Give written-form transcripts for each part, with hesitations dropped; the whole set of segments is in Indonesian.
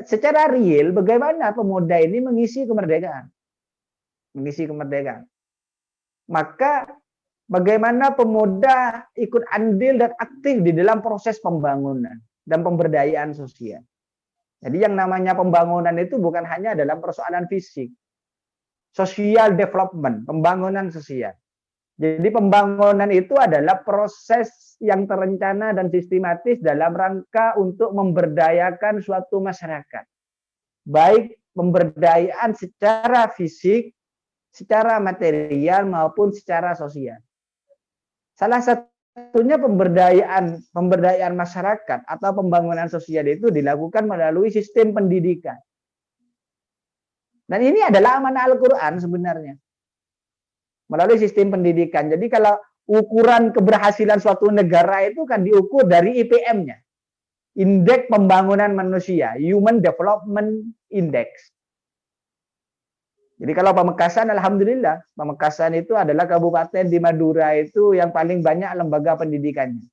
secara real bagaimana pemuda ini mengisi kemerdekaan. Mengisi kemerdekaan. Maka bagaimana pemuda ikut andil dan aktif di dalam proses pembangunan dan pemberdayaan sosial. Jadi yang namanya pembangunan itu bukan hanya dalam persoalan fisik. Social development, pembangunan sosial. Jadi pembangunan itu adalah proses yang terencana dan sistematis dalam rangka untuk memberdayakan suatu masyarakat. Baik pemberdayaan secara fisik, secara material maupun secara sosial. Salah satunya pemberdayaan masyarakat atau pembangunan sosial itu dilakukan melalui sistem pendidikan. Dan ini adalah amanah Al-Quran sebenarnya. Melalui sistem pendidikan. Jadi kalau ukuran keberhasilan suatu negara itu kan diukur dari IPM-nya. Indeks Pembangunan Manusia, Human Development Index. Jadi kalau Pamekasan, alhamdulillah, Pamekasan itu adalah kabupaten di Madura itu yang paling banyak lembaga pendidikannya.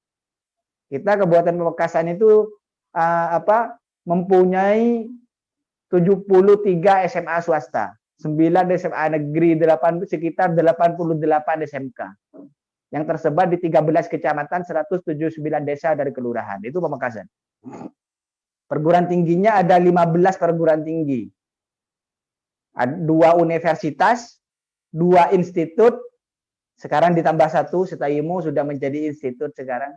Kita Kabupaten Pamekasan itu mempunyai 73 SMA swasta, 9 SMA negeri, sekitar 88 SMK. Yang tersebar di 13 kecamatan, 179 desa dari kelurahan. Itu Pamekasan. Perguruan tingginya ada 15 perguruan tinggi. 2 universitas, 2 institut, sekarang ditambah 1, Setaimo sudah menjadi institut sekarang.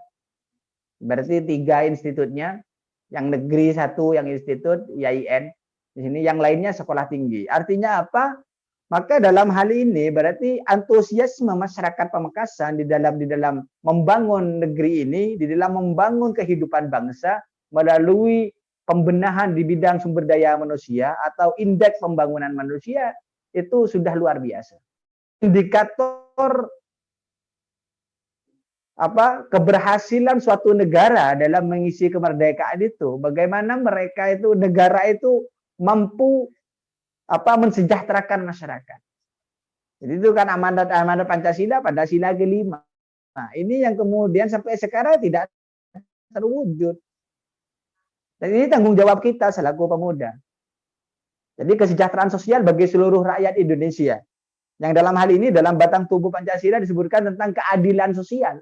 Berarti 3 institutnya, yang negeri 1, yang institut, IAIN. Di sini yang lainnya sekolah tinggi. Artinya apa? Maka dalam hal ini berarti antusiasme masyarakat Pamekasan di dalam membangun negeri ini, di dalam membangun kehidupan bangsa melalui pembenahan di bidang sumber daya manusia atau indeks pembangunan manusia itu sudah luar biasa. Indikator keberhasilan suatu negara dalam mengisi kemerdekaan itu, bagaimana mereka itu, negara itu mampu mensejahterakan masyarakat. Jadi itu kan amanat Pancasila pada sila kelima. Nah, ini yang kemudian sampai sekarang tidak terwujud. Dan ini tanggung jawab kita selaku pemuda. Jadi kesejahteraan sosial bagi seluruh rakyat Indonesia. Yang dalam hal ini dalam batang tubuh Pancasila disebutkan tentang keadilan sosial.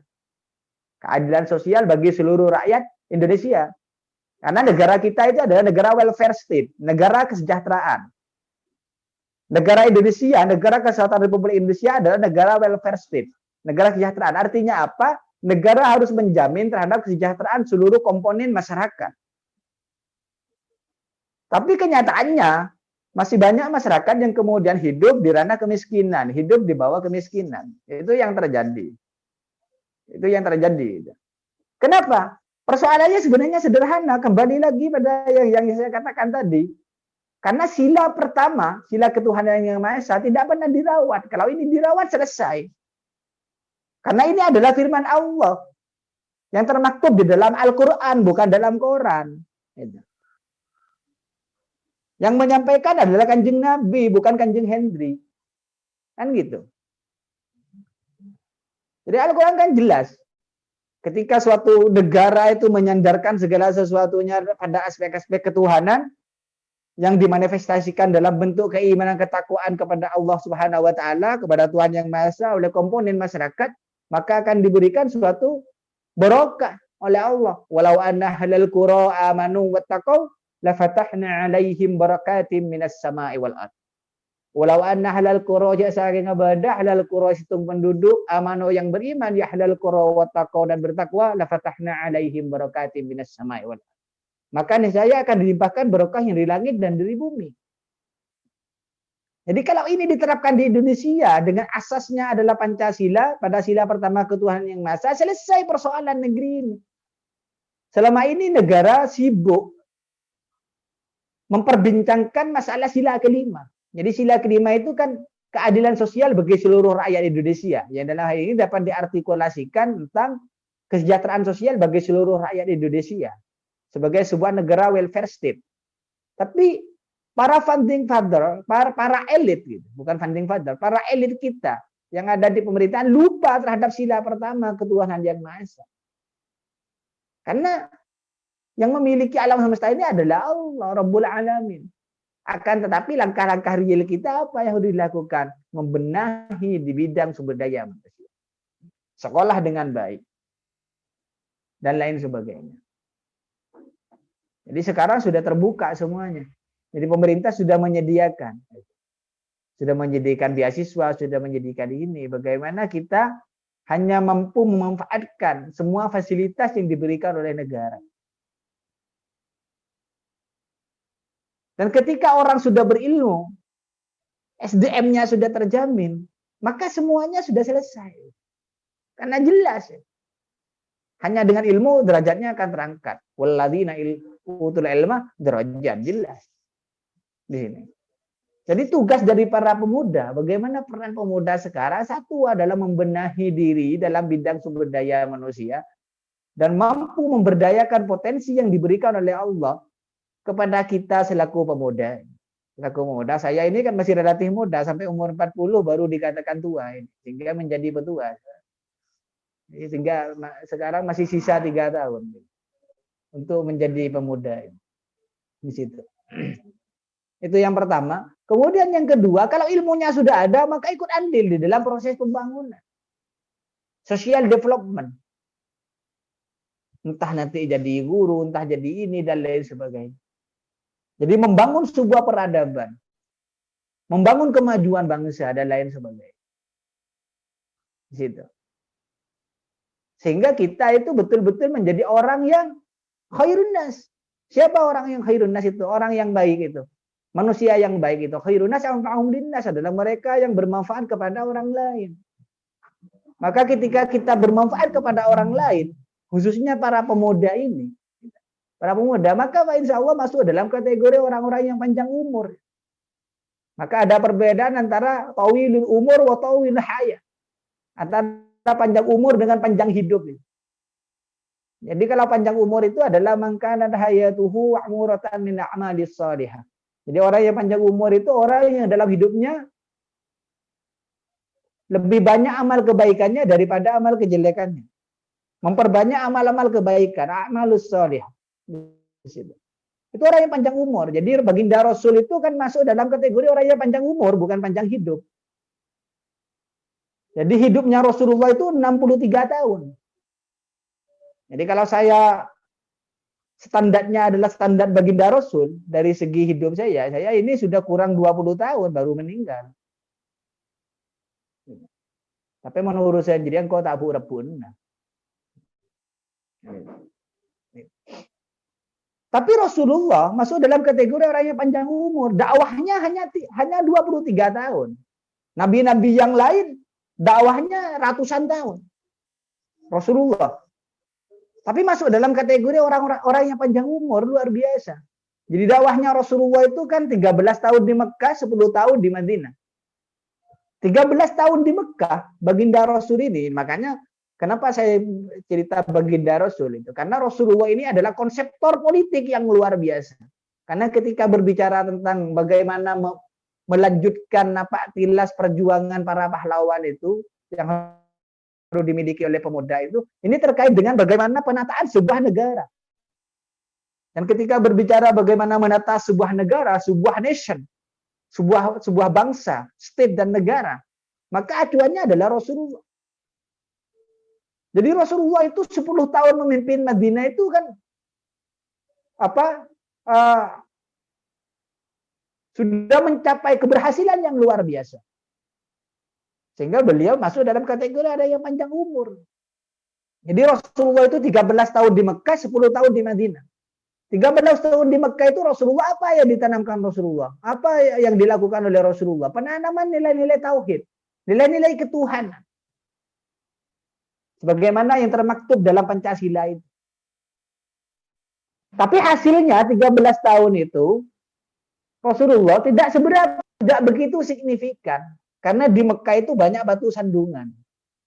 Keadilan sosial bagi seluruh rakyat Indonesia. Karena negara kita itu adalah negara welfare state, negara kesejahteraan. Negara Indonesia, negara kesatuan Republik Indonesia adalah negara welfare state, negara kesejahteraan. Artinya apa? Negara harus menjamin terhadap kesejahteraan seluruh komponen masyarakat. Tapi kenyataannya masih banyak masyarakat yang kemudian hidup di ranah kemiskinan, hidup di bawah kemiskinan. Itu yang terjadi. Itu yang terjadi. Kenapa? Persoalannya sebenarnya sederhana. Kembali lagi pada yang saya katakan tadi. Karena sila pertama, sila ketuhanan yang Maha Esa tidak pernah dirawat. Kalau ini dirawat selesai. Karena ini adalah firman Allah yang termaktub di dalam Al-Quran, bukan dalam Quran. Yang menyampaikan adalah Kanjeng Nabi, bukan Kanjeng Hendri. Kan gitu. Jadi Al-Quran kan jelas. Ketika suatu negara itu menyandarkan segala sesuatunya pada aspek-aspek ketuhanan yang dimanifestasikan dalam bentuk keimanan ketakwaan kepada Allah Subhanahu wa taala, kepada Tuhan yang Maha Esa oleh komponen masyarakat, maka akan diberikan suatu barokah oleh Allah. Walau anna ahlal qura amanu wattaqau la fatahna 'alaihim barakatim minas sama'i wal ardh. Walau anna ahlal qura saking ngabadah ahlal qura situng penduduk amanu yang beriman ya ahlal qura wattaqau dan bertakwa la fatahna 'alaihim barakatim minas sama'i wal ardh. Maka niscaya akan dilimpahkan barokah yang di langit dan di bumi. Jadi kalau ini diterapkan di Indonesia dengan asasnya adalah Pancasila, pada sila pertama ketuhanan yang Maha Esa, selesai persoalan negeri ini. Selama ini negara sibuk memperbincangkan masalah sila kelima. Jadi sila kelima itu kan keadilan sosial bagi seluruh rakyat Indonesia. Yang dalam hal ini dapat diartikulasikan tentang kesejahteraan sosial bagi seluruh rakyat Indonesia sebagai sebuah negara welfare state. Tapi para founding father, para elit gitu, bukan founding father, para elit kita yang ada di pemerintahan lupa terhadap sila pertama ketuhanan yang Maha Esa. Karena Yang memiliki alam semesta ini adalah Allah Rabbul Alamin. Akan tetapi langkah-langkah real kita apa yang harus dilakukan? Membenahi di bidang sumber daya manusia. Sekolah dengan baik. Dan lain sebagainya. Jadi sekarang sudah terbuka semuanya. Jadi pemerintah sudah menyediakan. Sudah menyediakan beasiswa, sudah menyediakan ini. Bagaimana kita hanya mampu memanfaatkan semua fasilitas yang diberikan oleh negara. Dan ketika orang sudah berilmu, SDM-nya sudah terjamin, maka semuanya sudah selesai. Karena jelas. Hanya dengan ilmu derajatnya akan terangkat. Walladzina utul ilma derajat, jelas. Di sini. Jadi tugas dari para pemuda, bagaimana peran pemuda sekarang? Satu adalah membenahi diri dalam bidang sumber daya manusia dan mampu memberdayakan potensi yang diberikan oleh Allah kepada kita selaku pemuda. Selaku pemuda, saya ini kan masih relatif muda, sampai umur 40 baru dikatakan tua ini, sehingga menjadi petua. Sehingga sekarang masih sisa 3 tahun untuk menjadi pemuda di situ. Itu yang pertama. Kemudian yang kedua, kalau ilmunya sudah ada, maka ikut andil di dalam proses pembangunan. Social development. Entah nanti jadi guru, entah jadi ini, dan lain sebagainya. Jadi membangun sebuah peradaban. Membangun kemajuan bangsa, dan lain sebagainya. Di situ. Sehingga kita itu betul-betul menjadi orang yang khairun nas. Siapa orang yang khairun nas itu? Orang yang baik itu. Manusia yang baik itu. Khairun nas anfa'uhum linnas adalah mereka yang bermanfaat kepada orang lain. Maka ketika kita bermanfaat kepada orang lain, khususnya para pemuda ini, para pemuda, maka insya Allah masuk dalam kategori orang-orang yang panjang umur. Maka ada perbedaan antara tawilul umur wa tawilul hayat. Antara panjang umur dengan panjang hidup. Jadi kalau panjang umur itu adalah mangkana hayatuhu wa'muratan min a'malis salihah. Jadi orang yang panjang umur itu orang yang dalam hidupnya lebih banyak amal kebaikannya daripada amal kejelekannya. Memperbanyak amal-amal kebaikan, a'malus salihah. Itu orang yang panjang umur. Jadi baginda Rasul itu kan masuk dalam kategori orang yang panjang umur, bukan panjang hidup. Jadi hidupnya Rasulullah itu 63 tahun. Jadi kalau saya standarnya adalah standar baginda Rasul, dari segi hidup saya ini sudah kurang 20 tahun baru meninggal. Tapi menurut saya jadi engkau tak rebun. Tapi Rasulullah masuk dalam kategori orang yang panjang umur. Dakwahnya hanya 23 tahun. Nabi-nabi yang lain dakwahnya ratusan tahun. Rasulullah. Tapi masuk dalam kategori orang yang panjang umur, luar biasa. Jadi dakwahnya Rasulullah itu kan 13 tahun di Mekah, 10 tahun di Madinah. 13 tahun di Mekah, baginda Rasul ini, makanya kenapa saya cerita baginda Rasul itu? Karena Rasulullah ini adalah konseptor politik yang luar biasa. Karena ketika berbicara tentang bagaimana melanjutkan tilas perjuangan para pahlawan itu yang perlu dimiliki oleh pemuda itu, ini terkait dengan bagaimana penataan sebuah negara. Dan ketika berbicara bagaimana menata sebuah negara, sebuah nation, sebuah bangsa, state dan negara, maka acuannya adalah Rasulullah. Jadi Rasulullah itu 10 tahun memimpin Madinah itu kan sudah mencapai keberhasilan yang luar biasa. Sehingga beliau masuk dalam kategori ada yang panjang umur. Jadi Rasulullah itu 13 tahun di Mekah, 10 tahun di Madinah. 13 tahun di Mekah itu Rasulullah, apa yang ditanamkan Rasulullah? Apa yang dilakukan oleh Rasulullah? Penanaman nilai-nilai tauhid, nilai-nilai ketuhanan. Sebagaimana yang termaktub dalam Pancasila itu. Tapi hasilnya 13 tahun itu Rasulullah tidak begitu signifikan. Karena di Mekah itu banyak batu sandungan.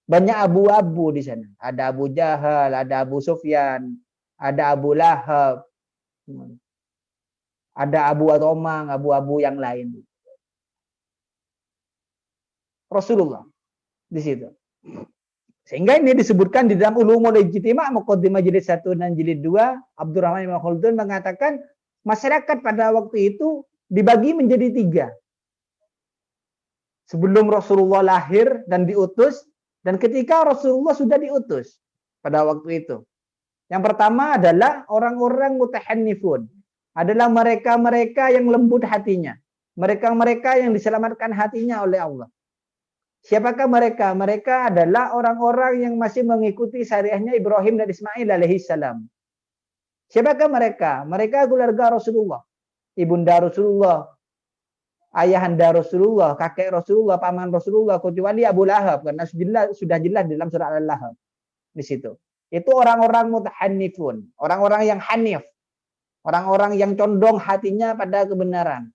Banyak abu-abu di sana. Ada Abu Jahal, ada Abu Sufyan, ada Abu Lahab, ada Abu Atomang, abu-abu yang lain. Rasulullah di situ. Sehingga ini disebutkan di dalam Ulumul Ijtima' Muqaddimah jilid 1 dan jilid 2, Abdurrahman Ibn Khaldun mengatakan masyarakat pada waktu itu dibagi menjadi 3. Sebelum Rasulullah lahir dan diutus, dan ketika Rasulullah sudah diutus pada waktu itu. Yang pertama adalah orang-orang mutahannifun. Adalah mereka-mereka yang lembut hatinya. Mereka-mereka yang diselamatkan hatinya oleh Allah. Siapakah mereka? Mereka adalah orang-orang yang masih mengikuti syariahnya Ibrahim dan Ismail alaihissalam. Siapakah mereka? Mereka keluarga Rasulullah, ibunda Rasulullah, ayahanda Rasulullah, kakek Rasulullah, paman Rasulullah, kecuali Abu Lahab, karena sudah jelas dalam surah Al-Lahab di situ. Itu orang-orang mutahannifun, orang-orang yang hanif, orang-orang yang condong hatinya pada kebenaran.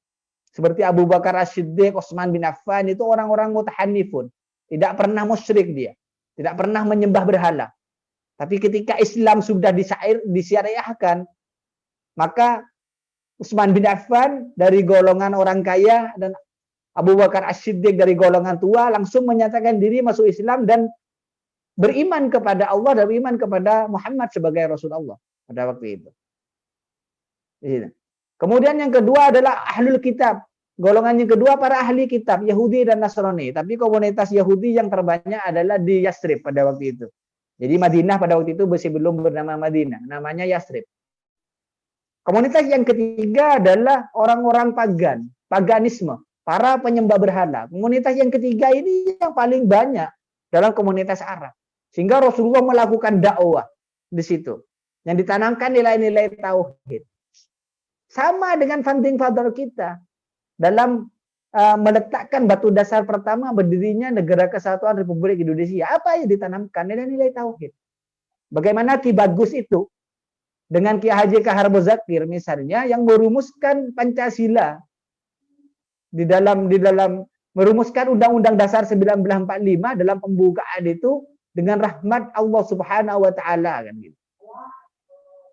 Seperti Abu Bakar As-Siddiq, Utsman bin Affan, itu orang-orang mutahannifun. Tidak pernah musyrik dia. Tidak pernah menyembah berhala. Tapi ketika Islam sudah disyariahkan, maka Utsman bin Affan dari golongan orang kaya dan Abu Bakar As-Siddiq dari golongan tua langsung menyatakan diri masuk Islam dan beriman kepada Allah dan beriman kepada Muhammad sebagai Rasulullah pada waktu itu. Kemudian yang kedua adalah ahlul kitab. Golongan yang kedua para ahli kitab, Yahudi dan Nasrani. Tapi komunitas Yahudi yang terbanyak adalah di Yathrib pada waktu itu. Jadi Madinah pada waktu itu masih belum bernama Madinah, namanya Yathrib. Komunitas yang ketiga adalah orang-orang pagan, paganisme, para penyembah berhala. Komunitas yang ketiga ini yang paling banyak dalam komunitas Arab. Sehingga Rasulullah melakukan dakwah di situ. Yang ditanamkan nilai-nilai tauhid. Sama dengan founding father kita dalam meletakkan batu dasar pertama berdirinya Negara Kesatuan Republik Indonesia. Apa yang ditanamkan? Nilai-nilai tauhid. Bagaimana Ki Bagus itu dengan Ki Haji Kahar Muzakir misalnya yang merumuskan Pancasila di dalam merumuskan Undang-Undang Dasar 1945 dalam pembukaan itu dengan rahmat Allah Subhanahu wa taala kan gitu.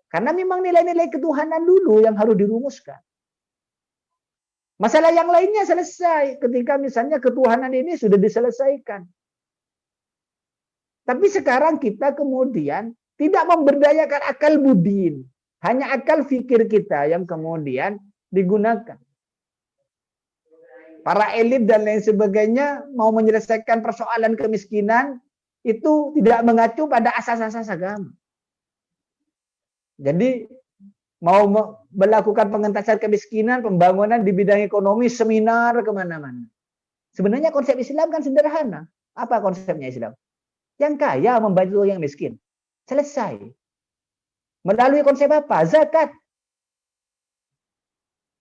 Karena memang nilai-nilai ketuhanan dulu yang harus dirumuskan. Masalah yang lainnya selesai ketika misalnya ketuhanan ini sudah diselesaikan. Tapi sekarang kita kemudian tidak memberdayakan akal budi. Hanya akal fikir kita yang kemudian digunakan. Para elit dan lain sebagainya mau menyelesaikan persoalan kemiskinan itu tidak mengacu pada asas-asas agama. Jadi mau melakukan pengentasan kemiskinan, pembangunan di bidang ekonomi, seminar kemana-mana. Sebenarnya konsep Islam kan sederhana. Apa konsepnya Islam? Yang kaya membantu yang miskin. Selesai. Melalui konsep apa? Zakat.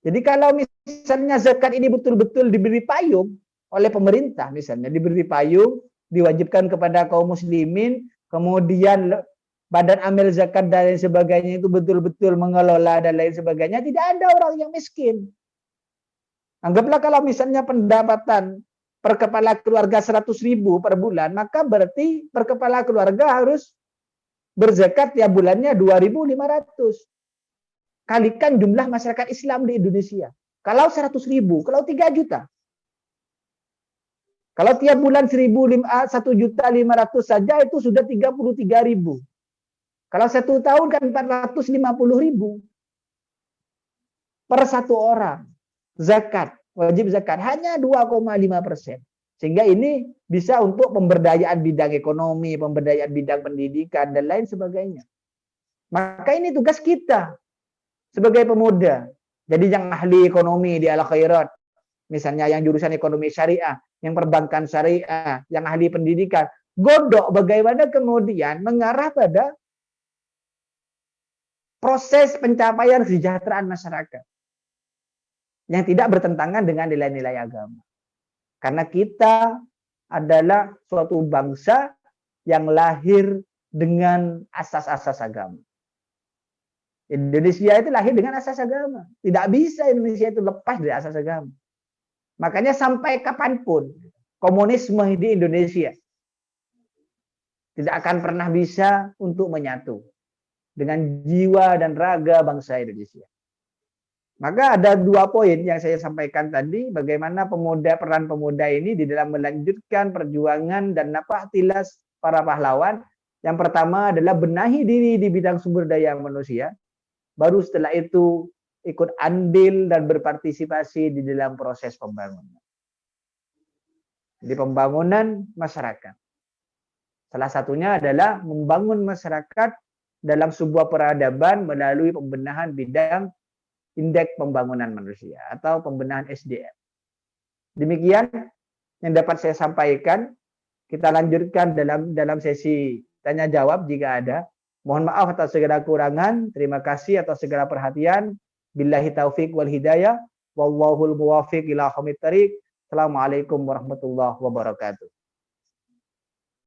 Jadi kalau misalnya zakat ini betul-betul diberi payung oleh pemerintah misalnya, diberi payung, diwajibkan kepada kaum muslimin, kemudian Badan Amil Zakat dan lain sebagainya itu betul-betul mengelola dan lain sebagainya, tidak ada orang yang miskin. Anggaplah kalau misalnya pendapatan per kepala keluarga 100.000 per bulan, maka berarti per kepala keluarga harus berzakat tiap bulannya 2.500. Kalikan jumlah masyarakat Islam di Indonesia. Kalau 100.000, kalau 3 juta. Kalau tiap bulan 1.500 saja itu sudah 33.000. Kalau 1 tahun kan 450.000 per 1 orang. Zakat, wajib zakat hanya 2,5%. Sehingga ini bisa untuk pemberdayaan bidang ekonomi, pemberdayaan bidang pendidikan dan lain sebagainya. Maka ini tugas kita sebagai pemuda. Jadi yang ahli ekonomi di Al-Khairat, misalnya yang jurusan ekonomi syariah, yang perbankan syariah, yang ahli pendidikan, godok bagaimana kemudian mengarah pada proses pencapaian kesejahteraan masyarakat yang tidak bertentangan dengan nilai-nilai agama. Karena kita adalah suatu bangsa yang lahir dengan asas-asas agama. Indonesia itu lahir dengan asas agama. Tidak bisa Indonesia itu lepas dari asas agama. Makanya sampai kapanpun komunisme di Indonesia tidak akan pernah bisa untuk menyatu dengan jiwa dan raga bangsa Indonesia. Maka ada 2 poin yang saya sampaikan tadi, bagaimana peran pemuda ini di dalam melanjutkan perjuangan dan nafatilas para pahlawan. Yang pertama adalah benahi diri di bidang sumber daya manusia. Baru setelah itu ikut andil dan berpartisipasi di dalam proses pembangunan. Di pembangunan masyarakat. Salah satunya adalah membangun masyarakat dalam sebuah peradaban melalui pembenahan bidang indeks pembangunan manusia atau pembenahan SDM. Demikian yang dapat saya sampaikan. Kita lanjutkan dalam sesi tanya jawab jika ada. Mohon maaf atas segala kurangan. Terima kasih atas segala perhatian. Billahi taufik wal hidayah. Wallahul muwafiq ila aqwamit thariq. Assalamualaikum warahmatullahi wabarakatuh.